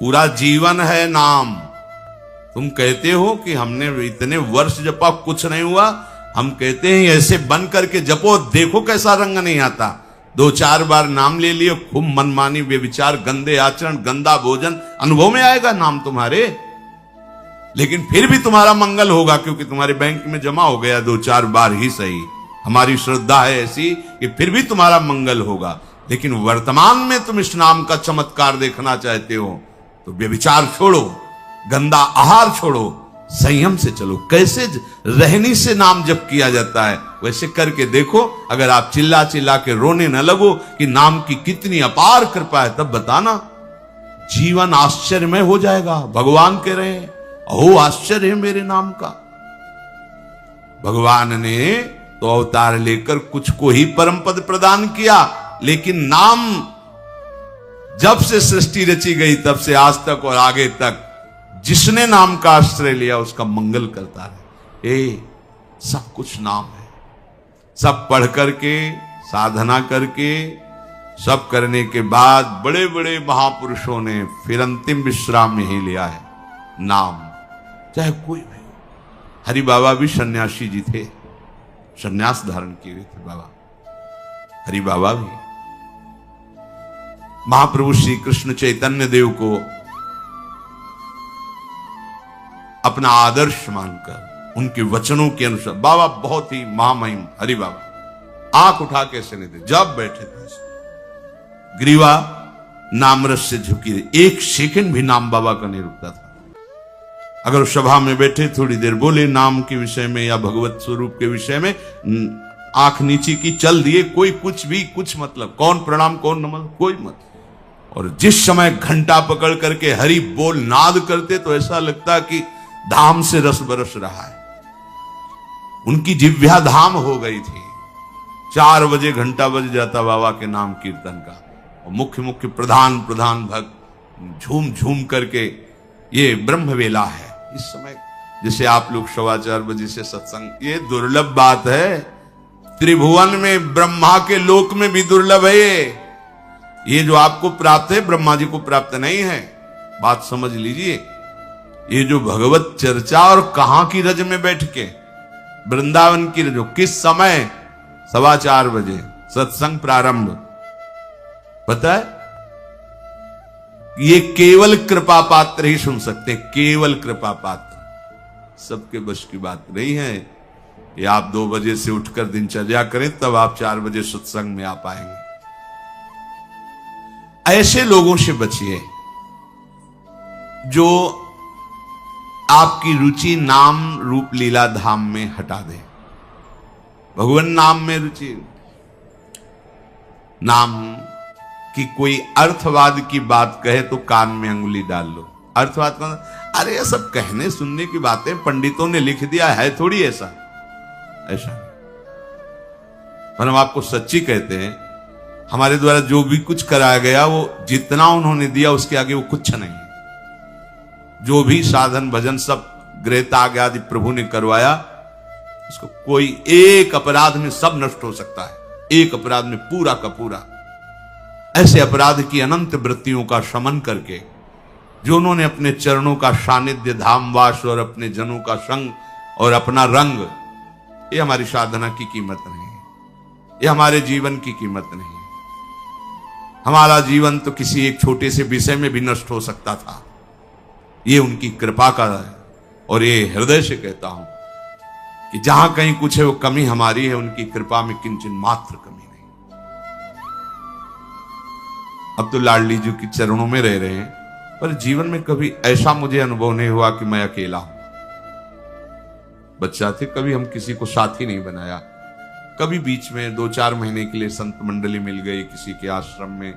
पूरा जीवन है नाम। तुम कहते हो कि हमने इतने वर्ष जपा कुछ नहीं हुआ, हम कहते हैं ऐसे बन करके जपो, देखो कैसा रंग नहीं आता। 2-4 बार नाम ले लिए, खूब मनमानी व्यभिचार, गंदे आचरण, गंदा भोजन अनुभव में आएगा नाम तुम्हारे, लेकिन फिर भी तुम्हारा मंगल होगा, क्योंकि तुम्हारे बैंक में जमा हो गया 2-4 बार ही सही। हमारी श्रद्धा है ऐसी कि फिर भी तुम्हारा मंगल होगा। लेकिन वर्तमान में तुम इस नाम का चमत्कार देखना चाहते हो तो व्यभिचार छोड़ो, गंदा आहार छोड़ो, संयम से चलो। कैसे रहनी से नाम जप किया जाता है वैसे करके देखो। अगर आप चिल्ला चिल्ला के रोने न लगो कि नाम की कितनी अपार कृपा है, तब बताना, जीवन आश्चर्यमय हो जाएगा। भगवान कह रहे हैं, अहो आश्चर्य है मेरे नाम का। भगवान ने तो अवतार लेकर कुछ को ही परम पद प्रदान किया, लेकिन नाम जब से सृष्टि रची गई तब से आज तक और आगे तक जिसने नाम का आश्रय लिया उसका मंगल करता है। सब कुछ नाम है। सब पढ़ करके, साधना करके, सब करने के बाद बड़े बड़े महापुरुषों ने फिर अंतिम विश्राम में ही लिया है नाम, चाहे कोई भी। हरि बाबा भी सन्यासी जी थे, सन्यास धारण किए हुए थे बाबा। हरि बाबा भी महाप्रभु श्री कृष्ण चैतन्य देव को अपना आदर्श मानकर उनके वचनों के अनुसार, बाबा बहुत ही महामहिम हरि बाबा आंख उठा के ऐसे नहीं थे, जब बैठे थे ग्रीवा नामरस से झुकी रही, 1 सेकंड भी नाम बाबा का नहीं रुकता था। अगर सभा में बैठे थोड़ी देर बोले नाम के विषय में या भगवत स्वरूप के विषय में, आंख नीची की, चल दिए, कोई कुछ भी कुछ मतलब, कौन प्रणाम कौन नमन, कोई मत। और जिस समय घंटा पकड़ करके हरि बोल नाद करते तो ऐसा लगता कि धाम से रस बरस रहा है। उनकी जिह्वा धाम हो गई थी। 4 बजे घंटा बज जाता बाबा के नाम कीर्तन का, और मुख्य मुख्य प्रधान भक्त झूम झूम करके, ये ब्रह्म वेला है इस समय। जैसे आप लोग 4:15 बजे से सत्संग, ये दुर्लभ बात है। त्रिभुवन में ब्रह्मा के लोक में भी दुर्लभ है ये जो आपको प्राप्त है, ब्रह्मा जी को प्राप्त नहीं है। बात समझ लीजिए। ये जो भगवत चर्चा, और कहां की रज में बैठ के, वृंदावन की रज, किस समय, 4:15 बजे सत्संग प्रारंभ। पता है, ये केवल कृपा पात्र ही सुन सकते हैं, केवल कृपा पात्र। सबके बस की बात नहीं है। ये आप 2 बजे से उठकर दिनचर्या करें तब आप 4 बजे सत्संग में आ पाएंगे। ऐसे लोगों से बचिए जो आपकी रुचि नाम रूप लीला धाम में हटा दे। भगवान नाम में रुचि, नाम की कोई अर्थवाद की बात कहे तो कान में अंगुली डाल लो। अर्थवाद का, अरे ये सब कहने सुनने की बातें पंडितों ने लिख दिया है, थोड़ी ऐसा पर हम आपको सच्ची कहते हैं, हमारे द्वारा जो भी कुछ कराया गया वो जितना उन्होंने दिया उसके आगे वो कुछ नहीं। जो भी साधन भजन सब गृह त्याग आदि प्रभु ने करवाया, उसको कोई एक अपराध में सब नष्ट हो सकता है, एक अपराध में पूरा का पूरा। ऐसे अपराध की अनंत वृत्तियों का शमन करके जो उन्होंने अपने चरणों का सानिध्य, धामवास और अपने जनों का संग और अपना रंग, ये हमारी साधना की कीमत नहीं है, ये हमारे जीवन की कीमत नहीं है। हमारा जीवन तो किसी एक छोटे से विषय में भी नष्ट हो सकता था, ये उनकी कृपा का है। और ये हृदय से कहता हूं कि जहां कहीं कुछ है वो कमी हमारी है, उनकी कृपा में किंचन मात्र कमी नहीं। अब तो लाडली जी के चरणों में रह रहे हैं, पर जीवन में कभी ऐसा मुझे अनुभव नहीं हुआ कि मैं अकेला हूं। बच्चा थे, कभी हम किसी को साथी नहीं बनाया। कभी बीच में 2-4 महीने के लिए संत मंडली मिल गई किसी के आश्रम में,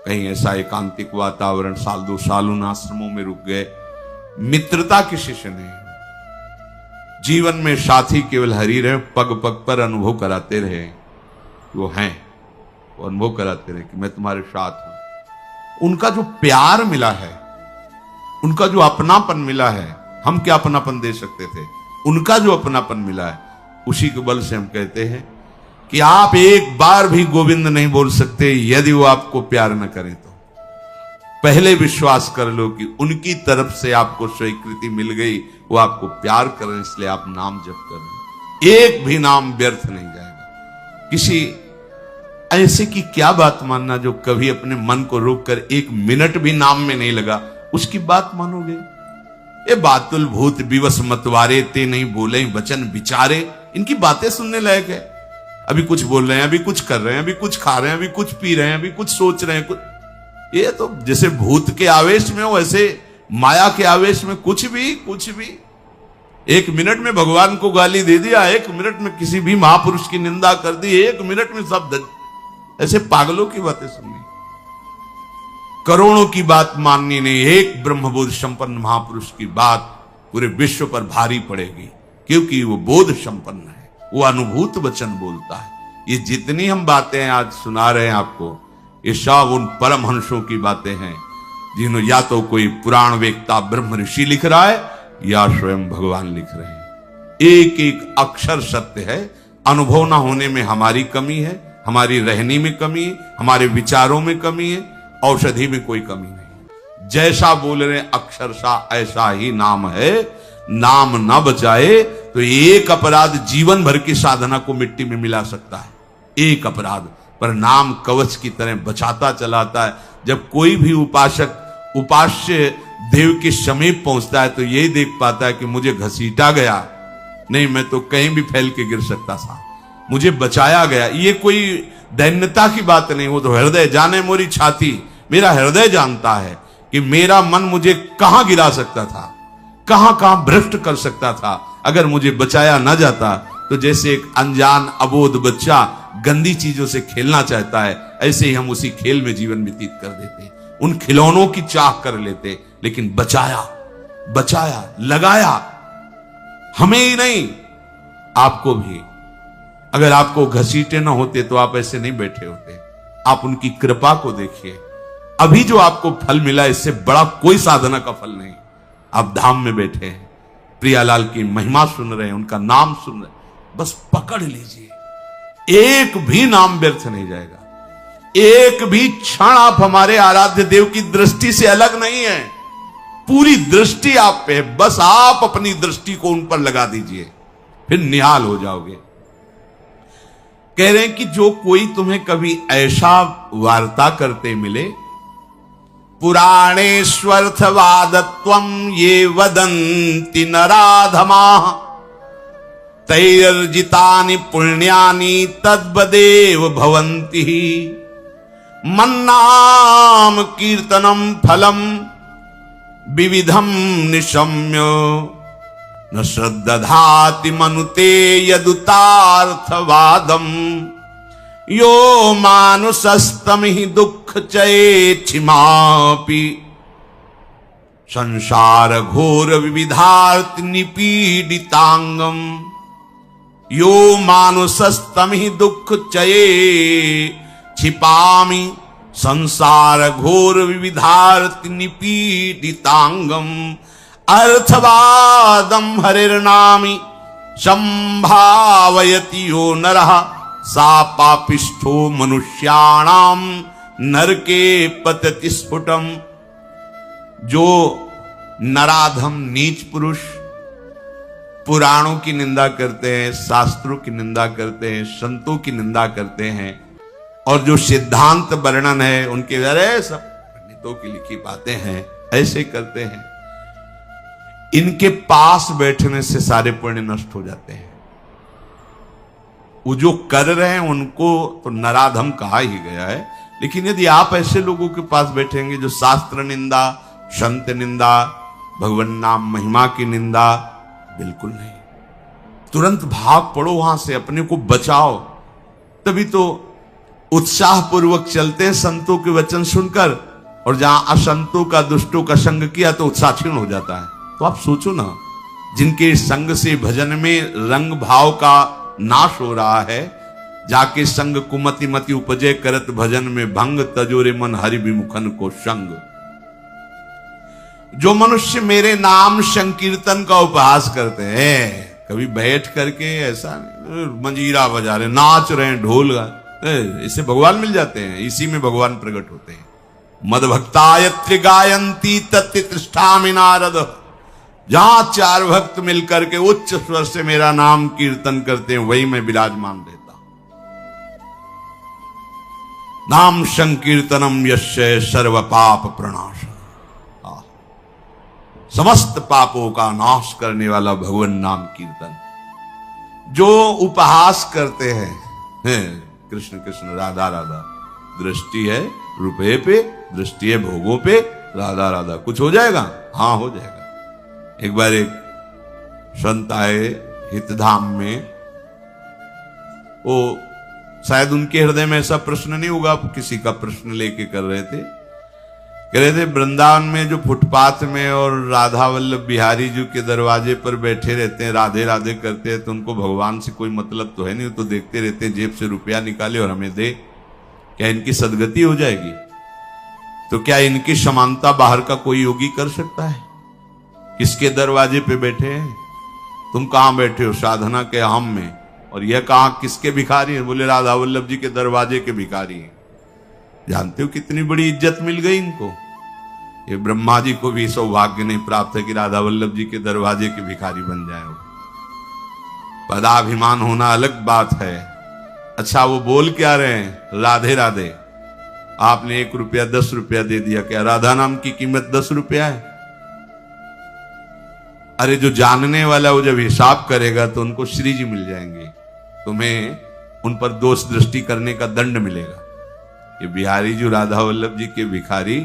कहीं ऐसा एकांतिक वातावरण, 1-2 साल उन आश्रमों में रुक गए। मित्रता किसी से नहीं। जीवन में साथी केवल हरि रहे, पग पग पर अनुभव कराते रहे, वो हैं, वो अनुभव कराते रहे कि मैं तुम्हारे साथ हूं। उनका जो प्यार मिला है, उनका जो अपनापन मिला है, हम क्या अपनापन दे सकते थे, उनका जो अपनापन मिला है, उसी के बल से हम कहते हैं कि आप एक बार भी गोविंद नहीं बोल सकते यदि वो आपको प्यार न करें तो। पहले विश्वास कर लो कि उनकी तरफ से आपको स्वीकृति मिल गई, वो आपको प्यार कर रहे हैं, इसलिए आप नाम जप कर रहे हैं। एक भी नाम व्यर्थ नहीं जाएगा। किसी ऐसे की क्या बात मानना जो कभी अपने मन को रोककर एक मिनट भी नाम में नहीं लगा, उसकी बात मानोगे? ये बातुल भूत विवश मतवारे ते नहीं बोले वचन विचारे, इनकी बातें सुनने लायक है। अभी कुछ बोल रहे हैं, अभी कुछ कर रहे हैं, अभी कुछ खा रहे हैं, अभी कुछ पी रहे हैं, अभी कुछ सोच रहे हैं, कुछ ये तो जैसे भूत के आवेश में हो, ऐसे माया के आवेश में कुछ भी। एक मिनट में भगवान को गाली दे दिया, एक मिनट में किसी भी महापुरुष की निंदा कर दी, एक मिनट में सब ऐसे पागलों की बातें सुननी, करोड़ों की बात माननी नहीं, एक ब्रह्मबोध संपन्न महापुरुष की बात पूरे विश्व पर भारी पड़ेगी, क्योंकि वो बोध संपन्न है, वो अनुभूत वचन बोलता है। ये जितनी हम बातें आज सुना रहे हैं आपको, ये सब उन परमहंसों की बातें हैं जिन्होंने या तो कोई पुराण वेत्ता ब्रह्म ऋषि लिख रहा है या स्वयं भगवान लिख रहे हैं। एक एक अक्षर सत्य है। अनुभव ना होने में हमारी कमी है, हमारी रहनी में कमी है, हमारे विचारों में कमी है, औषधि में कोई कमी नहीं। जैसा बोल रहे अक्षरशा ऐसा ही नाम है। नाम ना बचाए तो एक अपराध जीवन भर की साधना को मिट्टी में मिला सकता है, एक अपराध, पर नाम कवच की तरह बचाता चलाता है। जब कोई भी उपासक उपास्य देव के समीप पहुंचता है तो यही देख पाता है कि मुझे घसीटा गया नहीं, मैं तो कहीं भी फैल के गिर सकता था, मुझे बचाया गया। ये कोई दैन्यता की बात नहीं, वो तो हृदय जाने मोरी छाती, मेरा हृदय जानता है कि मेरा मन मुझे कहां गिरा सकता था, कहां कहां भ्रष्ट कर सकता था। अगर मुझे बचाया ना जाता तो जैसे एक अनजान अबोध बच्चा गंदी चीजों से खेलना चाहता है, ऐसे ही हम उसी खेल में जीवन व्यतीत कर देते, उन खिलौनों की चाह कर लेते। लेकिन बचाया लगाया, हमें ही नहीं आपको भी। अगर आपको घसीटे ना होते तो आप ऐसे नहीं बैठे होते। आप उनकी कृपा को देखिए। अभी जो आपको फल मिला, इससे बड़ा कोई साधना का फल नहीं। आप धाम में बैठे हैं, प्रियालाल की महिमा सुन रहे हैं, उनका नाम सुन रहे हैं, बस पकड़ लीजिए, एक भी नाम व्यर्थ नहीं जाएगा। एक भी क्षण आप हमारे आराध्य देव की दृष्टि से अलग नहीं है। पूरी दृष्टि आप पे है, बस आप अपनी दृष्टि को उन पर लगा दीजिए, फिर निहाल हो जाओगे। कह रहे हैं कि जो कोई तुम्हें कभी ऐसा वार्ता करते मिले, पुराणेष्वर्थवादत्वं ये वदन्ति नराधमाः तैर्जितानि पुण्यानि तद्वदेव भवन्ति। मन्नाम कीर्तनम फलम विविधम निशम्य न श्रद्धाति मनुते यदुतार्थवादम। यो मानुषस्तमिहि दुःख चेच्छिमापि संसार घोर विविधार्थ निपीडितांगम। यो मानुषस्तमिहि दुःख चये छिपामि संसार घोर विविधार्थ निपीडितांगम। अर्थवादम हरिर्नामि संभावयति यो नरः सा पापिष्ठो मनुष्याणाम नरके पतति स्फुटम। जो नराधम नीच पुरुष पुराणों की निंदा करते हैं, शास्त्रों की निंदा करते हैं, संतों की निंदा करते हैं, और जो सिद्धांत वर्णन है उनके अरे सब पंडितों की लिखी बातें हैं, ऐसे करते हैं, इनके पास बैठने से सारे पुण्य नष्ट हो जाते हैं। वो जो कर रहे हैं उनको तो नराधम कहा ही गया है, लेकिन यदि आप ऐसे लोगों के पास बैठेंगे जो शास्त्र निंदा, संत निंदा, भगवान नाम महिमा की निंदा, बिल्कुल नहीं। तुरंत भाग पड़ो वहां से, अपने को बचाओ। तभी तो उत्साह पूर्वक चलते हैं संतों के वचन सुनकर, और जहां असंतों का, दुष्टों का संग किया तो उत्साह क्षीण हो जाता है। तो आप सोचो ना, जिनके संग से भजन में रंग भाव का नाश हो रहा है, जाके संग कुमति मति उपजे करत भजन में भंग तजोरे मन हरि विमुखन को संग। जो मनुष्य मेरे नाम संकीर्तन का उपहास करते हैं, कभी बैठ करके ऐसा मंजीरा बजा रहे, नाच रहे हैं, ढोल गा, इससे भगवान मिल जाते हैं, इसी में भगवान प्रकट होते हैं। मदभक्तायत्र गायंती तत्तिष्ठामि नारद। जहां चार भक्त मिलकर के उच्च स्वर से मेरा नाम कीर्तन करते हैं वही मैं विराजमान रहता। नाम संकीर्तनम यस्य सर्व पाप प्रणाश। समस्त पापों का नाश करने वाला भगवान नाम कीर्तन। जो उपहास करते हैं कृष्ण कृष्ण राधा राधा, दृष्टि है रुपए पे, दृष्टि है भोगों पे, राधा राधा, कुछ हो जाएगा? हाँ हो जाएगा। एक बार एक संत आए हितधाम में, वो शायद उनके हृदय में ऐसा प्रश्न नहीं होगा, किसी का प्रश्न लेके कर रहे थे। कह रहे थे वृंदावन में जो फुटपाथ में और राधा वल्लभ बिहारी जी के दरवाजे पर बैठे रहते हैं, राधे राधे करते हैं, तो उनको भगवान से कोई मतलब तो है नहीं, तो देखते रहते हैं जेब से रुपया निकाले और हमें दे, क्या इनकी सदगति हो जाएगी? तो क्या इनकी समानता बाहर का कोई योगी कर सकता है? किसके दरवाजे पे बैठे हैं? तुम कहां बैठे हो? साधना के हम में। और यह कहां किसके भिखारी हैं? बोले राधा वल्लभ जी के दरवाजे के भिखारी हैं। जानते हो कितनी बड़ी इज्जत मिल गई इनको? ये ब्रह्मा जी को भी सौभाग्य नहीं प्राप्त है कि राधा वल्लभ जी के दरवाजे के भिखारी बन जाए। पदाभिमान होना अलग बात है। अच्छा वो बोल क्या रहे हैं? राधे राधे। आपने 1 रुपया 10 रुपया दे दिया, क्या राधा नाम की कीमत 10 रुपया है? अरे जो जानने वाला वो जब हिसाब करेगा तो उनको श्री जी मिल जाएंगे, तुम्हें उन पर दोष दृष्टि करने का दंड मिलेगा। ये बिहारी जी राधा वल्लभ जी के भिखारी,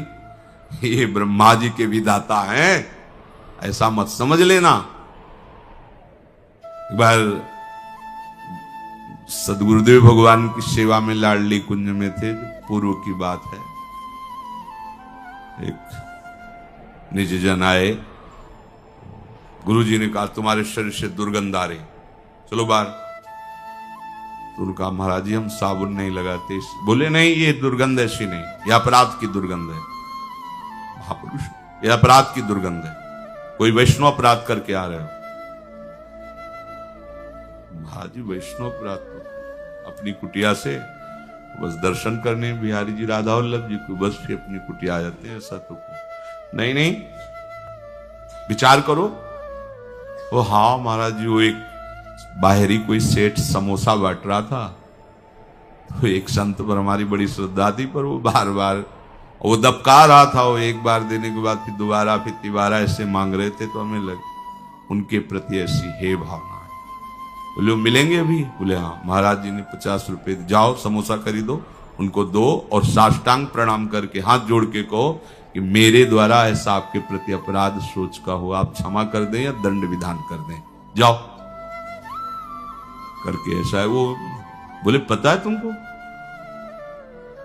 ये ब्रह्मा जी के विधाता हैं, ऐसा मत समझ लेना। एक बार सदगुरुदेव भगवान की सेवा में लाडली कुंज में थे, पूर्व की बात है। एक निज जन आए, गुरुजी ने कहा तुम्हारे शरीर से दुर्गंध आ रही, चलो बाहर। तो उनका महाराज जी हम साबुन नहीं लगाते। बोले नहीं ये दुर्गंध ऐसी नहीं, यह अपराध की दुर्गंध है। महापुरुष, यह अपराध की दुर्गंध है, कोई वैष्णव अपराध करके आ रहे हो। महाराज जी वैष्णव अपराध तो अपनी कुटिया से बस दर्शन करने बिहारी जी राधा वल्लभ जी को बस से अपनी कुटिया आ जाते हैं, ऐसा तो नहीं। नहीं विचार करो। वो हाँ महाराज जी, वो एक बाहरी कोई सेठ समोसा बांट रहा था, तो एक संत पर हमारी बड़ी श्रद्धा थी, पर वो बार बार वो दबका रहा था। वो एक बार देने के बाद फिर दोबारा फिर तिबारा ऐसे मांग रहे थे, तो हमें लग उनके प्रति ऐसी हे भावना है। बोले मिलेंगे अभी? बोले हाँ। महाराज जी ने 50 रुपए, जाओ समोसा खरीदो, उनको दो और साष्टांग प्रणाम करके हाथ जोड़ के कहो कि मेरे द्वारा ऐसा आपके प्रति अपराध सोच का हो, आप क्षमा कर दें या दंड विधान कर दें, जाओ करके। ऐसा है वो। बोले पता है तुमको,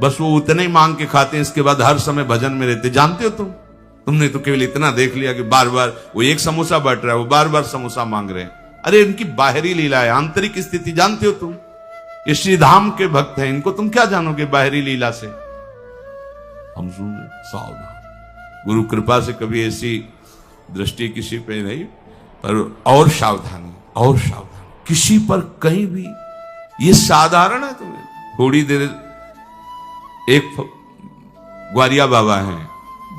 बस वो उतने ही मांग के खाते हैं, इसके बाद हर समय भजन में रहते। जानते हो तुमने तो केवल इतना देख लिया कि बार बार वो एक समोसा बांट रहा है, वो बार बार समोसा मांग रहे हैं। अरे इनकी बाहरी लीला है, आंतरिक स्थिति जानते हो तुम? ये श्रीधाम के भक्त हैं, इनको तुम क्या जानोगे बाहरी लीला से? हम सुन सावधान। गुरु कृपा से कभी ऐसी दृष्टि किसी पे नहीं, पर और सावधानी, और सावधानी किसी पर कहीं भी। ये साधारण है तुम्हें थोड़ी देर। एक ग्वारिया बाबा हैं,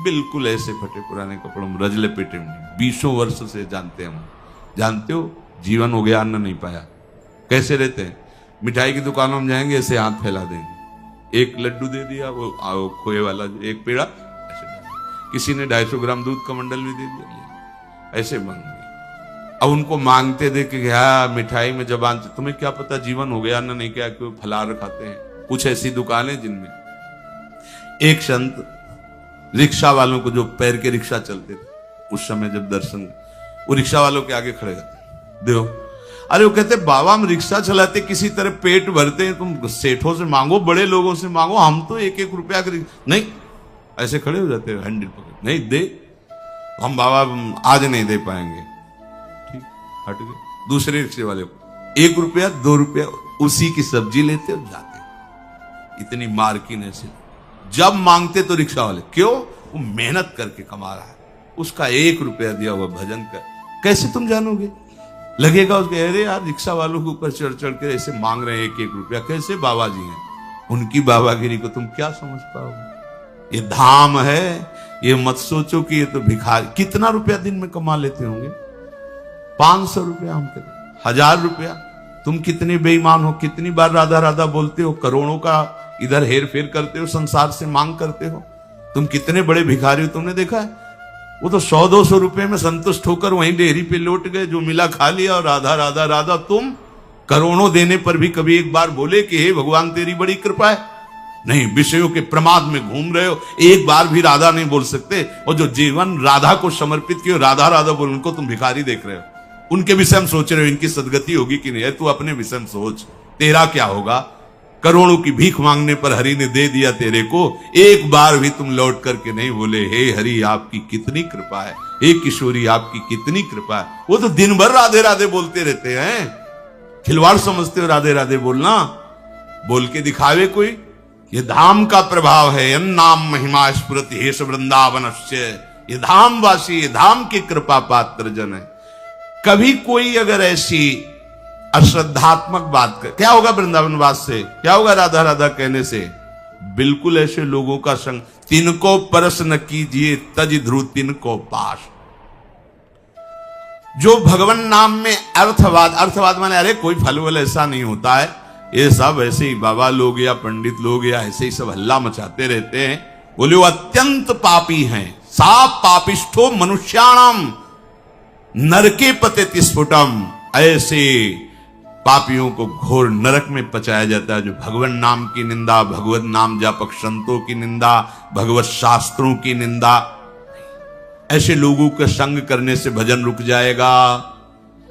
बिल्कुल ऐसे फटे पुराने कपड़ों में, रजले पेटे में, 20 वर्ष से जानते हैं हम। जानते हो जीवन हो गया, अन्न नहीं पाया, कैसे रहते हैं? मिठाई की दुकानों में जाएंगे, ऐसे हाथ फैला देंगे, एक लड्डू दे दिया, वो खोए वाला एक पेड़ा, किसी ने 250 ग्राम दूध का मंडल भी दे दिया, ऐसे मांगे। अब उनको मांगते देखे क्या मिठाई में जबान, तुम्हें क्या पता जीवन हो गया, अन्न नहीं, क्या क्यों फलार खाते हैं। कुछ ऐसी दुकानें जिनमें एक संत रिक्शा वालों को, जो पैर के रिक्शा चलते थे उस समय, जब दर्शन, वो रिक्शा वालों के आगे खड़े रहते, देखो। अरे वो कहते बाबा हम रिक्शा चलाते किसी तरह पेट भरते हैं, तुम सेठों से मांगो, बड़े लोगों से मांगो, हम तो 1-1 रुपया का नहीं। ऐसे खड़े हो जाते, हैंडल पकड़, नहीं दे, हम बाबा आज नहीं दे पाएंगे, ठीक, हट गए। दूसरे रिक्शे वाले को 1 रुपया 2 रुपया उसी की सब्जी लेते और जाते। इतनी मार्किन ऐसे। जब मांगते तो रिक्शा वाले, क्यों? वो मेहनत करके कमा रहा है, उसका 1 रुपया दिया हुआ भजन कर। कैसे तुम जानोगे? लगेगा उसके, अरे यार रिक्शा वालों के ऊपर चढ़ चढ़ के ऐसे मांग रहे हैं 1-1 रुपया, कैसे बाबा जी हैं, उनकी बाबागिरी को तुम क्या समझ पाओगे? ये धाम है, ये मत सोचो कि ये तो भिखारी। कितना रुपया दिन में कमा लेते होंगे? 500 रुपया, हम कहते 1000 रुपया। तुम कितने बेईमान हो, कितनी बार राधा राधा बोलते हो, करोड़ों का इधर हेर फेर करते हो, संसार से मांग करते हो। तुम कितने बड़े भिखारी हो, तुमने देखा है? वो तो 100-200 रुपए में संतुष्ट होकर वहीं डेयरी पे लौट गए, जो मिला खा लिया और राधा राधा राधा। तुम करोड़ों देने पर भी कभी एक बार बोले कि हे भगवान तेरी बड़ी कृपा है? नहीं, विषयों के प्रमाद में घूम रहे हो, एक बार भी राधा नहीं बोल सकते। और जो जीवन राधा को समर्पित किए, राधा राधा बोल, उनको तुम भिखारी देख रहे हो। उनके विषय में सोच रहे हो इनकी सदगति होगी कि नहीं है। तू अपने विषय में सोच, तेरा क्या होगा? करोड़ों की भीख मांगने पर हरि ने दे दिया तेरे को, एक बार भी तुम लौट करके नहीं बोले हे हरि आपकी कितनी कृपा है, हे किशोरी आपकी कितनी कृपा है। वो तो दिन भर राधे राधे बोलते रहते हैं। खिलवाड़ समझते हो राधे राधे बोलना? बोल के दिखावे कोई? ये धाम का प्रभाव है। अन्नाम महिमा स्फुरति हेश वृंदावनस्य। ये धामवासी, ये धाम की कृपा पात्र जन है। कभी कोई अगर ऐसी अश्रद्धात्मक बात कर, क्या होगा वृंदावनवास से, क्या होगा राधा राधा कहने से? बिल्कुल ऐसे लोगों का संग। तिनको परस न कीजिए तज ध्रुव तिनको पास। जो भगवान नाम में अर्थवाद, अर्थवाद माने अरे कोई फल वल ऐसा नहीं होता है, ये सब ऐसे ही बाबा लोग या पंडित लोग या ऐसे ही सब हल्ला मचाते रहते हैं। बोले वो अत्यंत पापी हैं। सा पापिष्ठो मनुष्याणाम नरके पतित स्फुटम। ऐसे पापियों को घोर नरक में पचाया जाता है जो भगवान नाम की निंदा, भगवत नाम जापक संतों की निंदा, भगवत शास्त्रों की निंदा। ऐसे लोगों के संग करने से भजन रुक जाएगा।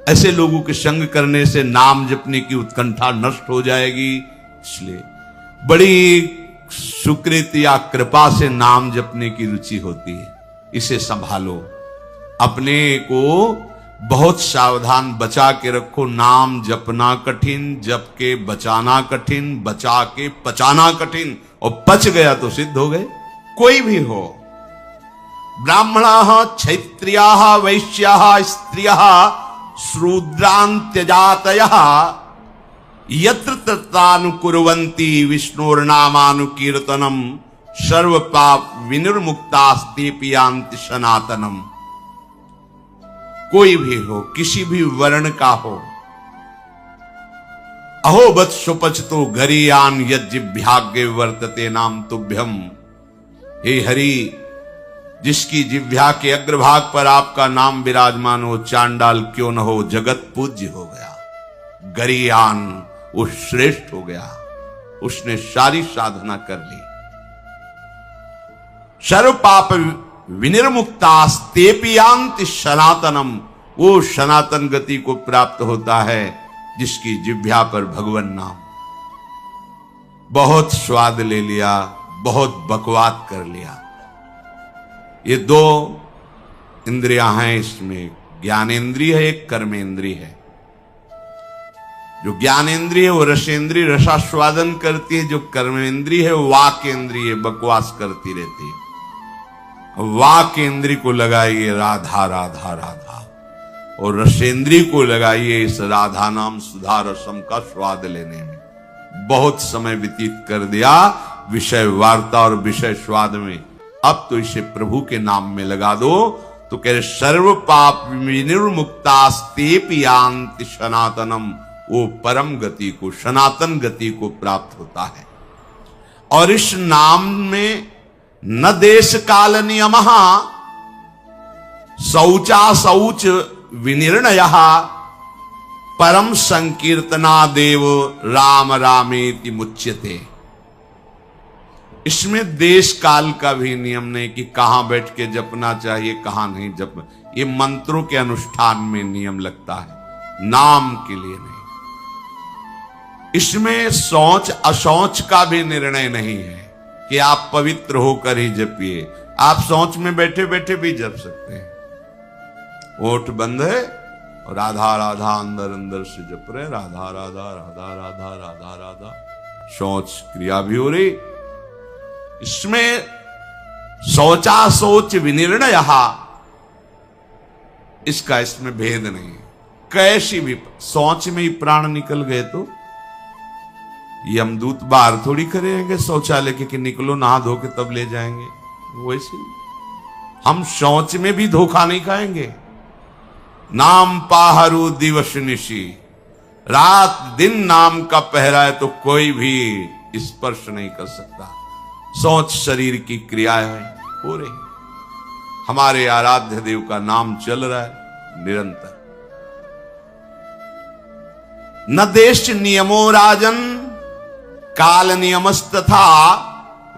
ऐसे लोगों के संग करने से नाम जपने की उत्कंठा नष्ट हो जाएगी। इसलिए बड़ी सुकृति या कृपा से नाम जपने की रुचि होती है। इसे संभालो, अपने को बहुत सावधान बचा के रखो। नाम जपना कठिन, जप के बचाना कठिन, बचा के पचाना कठिन। और पच गया तो सिद्ध हो गए। कोई भी हो, ब्राह्मणाः क्षत्रियाः वैश्याः स्त्रियः शूद्रान्त्यजातयः यत्र तत्रानुकुर्वन्ति विष्णोर्नामानुकीर्तनम् सर्व पाप विनिर्मुक्तास्तेऽपि यान्ति सनातनम्। कोई भी हो, किसी भी वर्ण का हो। अहो वत्सुपच तो गरीयान यज्जिभ्याग्य वर्तते नाम तुभ्यम। हे हरि, जिसकी जिह्वा के अग्रभाग पर आपका नाम विराजमान हो, चांडाल क्यों न हो, जगत पूज्य हो गया। गरीयान, वो श्रेष्ठ हो गया, उसने सारी साधना कर ली। सर्व पाप विनिर्मुक्तास्तेऽपि यान्ति सनातनम। वो सनातन गति को प्राप्त होता है जिसकी जिह्वा पर भगवान नाम। बहुत स्वाद ले लिया, बहुत बकवाद कर लिया। ये दो इंद्रियां हैं, इसमें ज्ञानेंद्रिय है, एक कर्मेंद्रिय है। जो ज्ञानेंद्रिय है वो रसेंद्रिय, रसास्वादन करती है। जो कर्मेंद्रिय है वो वाकेंद्रिय, बकवास करती रहती है। वाक इंद्रिय को लगाइए राधा राधा राधा, और रसेंद्रिय को लगाइए इस राधा नाम सुधा रसम का स्वाद लेने में। बहुत समय व्यतीत कर दिया विषय वार्ता और विषय स्वाद में, अब तो इसे प्रभु के नाम में लगा दो। तो कह रहे सर्व पाप विनिर्मुक्तास्तेऽपि यान्ति सनातनम। वो परम गति को, सनातन गति को प्राप्त होता है। और इस नाम में न देश काल नियमः शौचा शौच विनिर्णयः परम संकीर्तना देव राम रामेति मुच्यते। इसमें देश काल का भी नियम नहीं कि कहां बैठ के जपना चाहिए, कहां नहीं जपना। ये मंत्रों के अनुष्ठान में नियम लगता है, नाम के लिए नहीं। इसमें शौच अशौच का भी निर्णय नहीं है कि आप पवित्र होकर ही जपिए। आप शौच में बैठे बैठे भी जप सकते हैं। ओठ बंद है और राधा राधा अंदर अंदर से जप रहे, राधा राधा राधा राधा राधा राधा। शौच क्रिया भी हो रही। इसमें शौचा शौच विनिर्णय, इसका इसमें भेद नहीं। कैसी भी शौच में ही प्राण निकल गए तो यमदूत बाहर थोड़ी करेंगे शौचालय के कि निकलो नहा धो के तब ले जाएंगे। वैसे हम शौच में भी धोखा नहीं खाएंगे। नाम पाहरू दिवस निशी, रात दिन नाम का पहरा है तो कोई भी स्पर्श नहीं कर सकता। शौच शरीर की क्रिया है, हो रही। हमारे आराध्य देव का नाम चल रहा है निरंतर। न देश नियमो राजन काल नियमस्तथा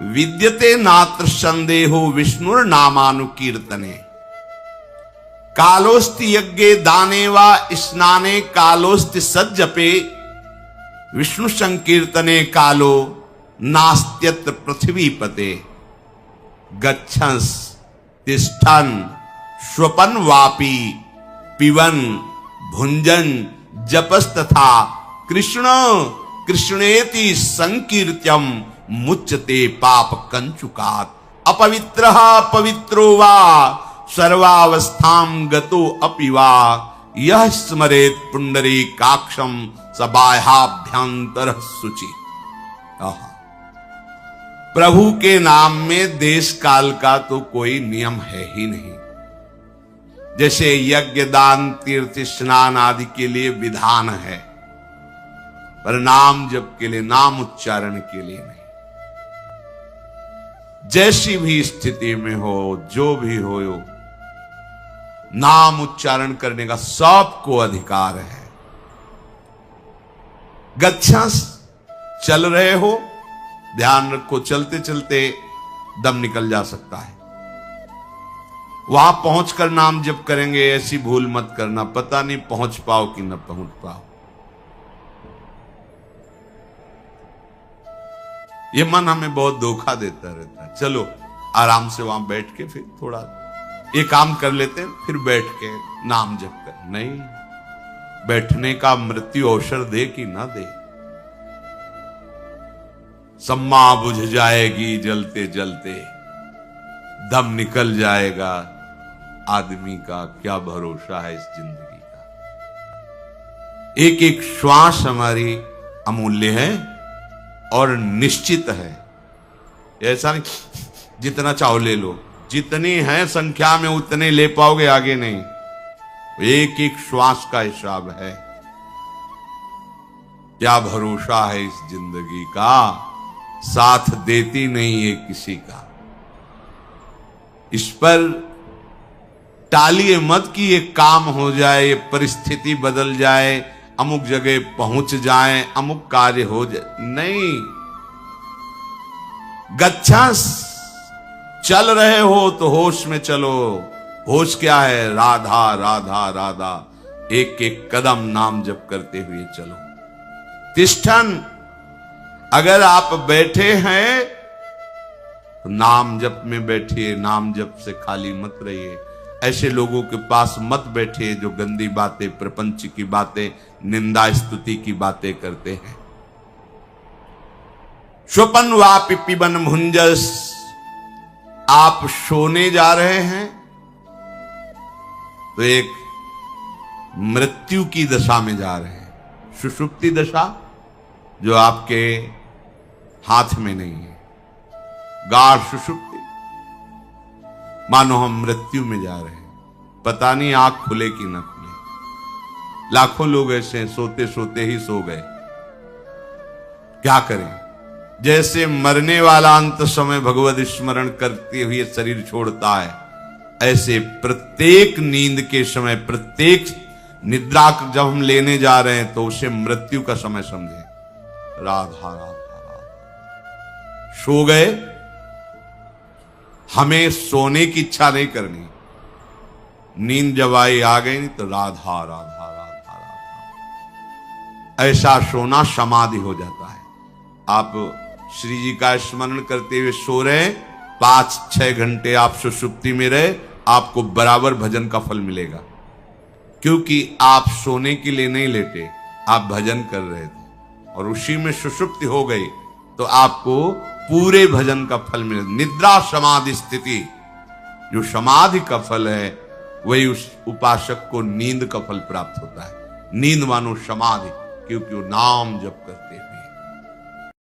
विद्यते नात्र संदेहो विष्णुर नामानुकीर्तने। कालोस्ति यज्ञे दाने वा स्नाने कालोस्ति सज्जपे विष्णु संकीर्तने कालो नास्त्यत्र पृथ्वीपते। गच्छंस तिष्ठन स्वपन वापी पिबन भुंजन जपस्तथा कृष्ण कृष्णेति संकीर्त्यम मुच्यते पाप कंचुकात्। अपवित्रः पवित्रो वा सर्वावस्थां गतो अपि वा यः स्मरेत् पुंडरीकाक्षं स बाह्याभ्यंतरः शुचि। प्रभु के नाम में देश काल का तो कोई नियम है ही नहीं। जैसे यज्ञ दान तीर्थ स्नान आदि के लिए विधान है, पर नाम जप के लिए, नाम उच्चारण के लिए नहीं। जैसी भी स्थिति में हो, जो भी हो, नाम उच्चारण करने का सबको अधिकार है। गच्छंस, चल रहे हो, ध्यान रखो, चलते चलते दम निकल जा सकता है। वहां पहुंचकर नाम जप करेंगे, ऐसी भूल मत करना, पता नहीं पहुंच पाओ कि न पहुंच पाओ। ये मन हमें बहुत धोखा देता रहता है। चलो आराम से वहां बैठ के फिर थोड़ा ये काम कर लेते हैं, फिर बैठ के नाम जप कर। नहीं, बैठने का मृत्यु अवसर दे कि ना दे। सम्मा बुझ जाएगी जलते जलते, दम निकल जाएगा। आदमी का क्या भरोसा है इस जिंदगी का। एक एक श्वास हमारी अमूल्य है और निश्चित है। ऐसा नहीं जितना चाहो ले लो, जितनी है संख्या में उतने ले पाओगे, आगे नहीं। एक एक श्वास का हिसाब है। क्या भरोसा है इस जिंदगी का, साथ देती नहीं है किसी का। इस पर टालिए मत कि ये काम हो जाए, ये परिस्थिति बदल जाए, अमुक जगह पहुंच जाए, अमुक कार्य हो जाए। नहीं, गच्छंस, चल रहे हो तो होश में चलो। होश क्या है? राधा राधा राधा, एक एक कदम नाम जप करते हुए चलो। तिष्ठन, अगर आप बैठे हैं तो नाम जप में बैठिए, नाम जप से खाली मत रहिए। ऐसे लोगों के पास मत बैठिए जो गंदी बातें, प्रपंच की बातें, निंदा स्तुति की बातें करते हैं। स्वपन वापि पिबन भुंजस, आप सोने जा रहे हैं तो एक मृत्यु की दशा में जा रहे हैं। सुषुप्ति दशा जो आपके हाथ में नहीं है, गाढ़ सुषुप्ति, मानो हम मृत्यु में जा रहे हैं, पता नहीं आंख खुले कि ना खुले। लाखों लोग ऐसे सोते सोते ही सो गए। क्या करें? जैसे मरने वाला अंत समय भगवत स्मरण करते हुए शरीर छोड़ता है, ऐसे प्रत्येक नींद के समय, प्रत्येक निद्रा जब हम लेने जा रहे हैं तो उसे मृत्यु का समय समझे। राधा राधा राधा, सो गए, हमें सोने की इच्छा नहीं करनी। नींद जब आई आ गई तो राधा राधा राधा राधा, ऐसा सोना समाधि हो जाता है। आप श्री जी का स्मरण करते हुए सो रहे, 5-6 घंटे आप सुषुप्ति में रहे, आपको बराबर भजन का फल मिलेगा। क्योंकि आप सोने के लिए नहीं लेटे, आप भजन कर रहे थे और उसी में सुषुप्ति हो गई तो आपको पूरे भजन का फल मिले। निद्रा समाधि स्थिति, जो समाधि का फल है, वही उस उपासक को नींद का फल प्राप्त होता है। नींद मानो समाधि, क्योंकि वो नाम जप करते हैं।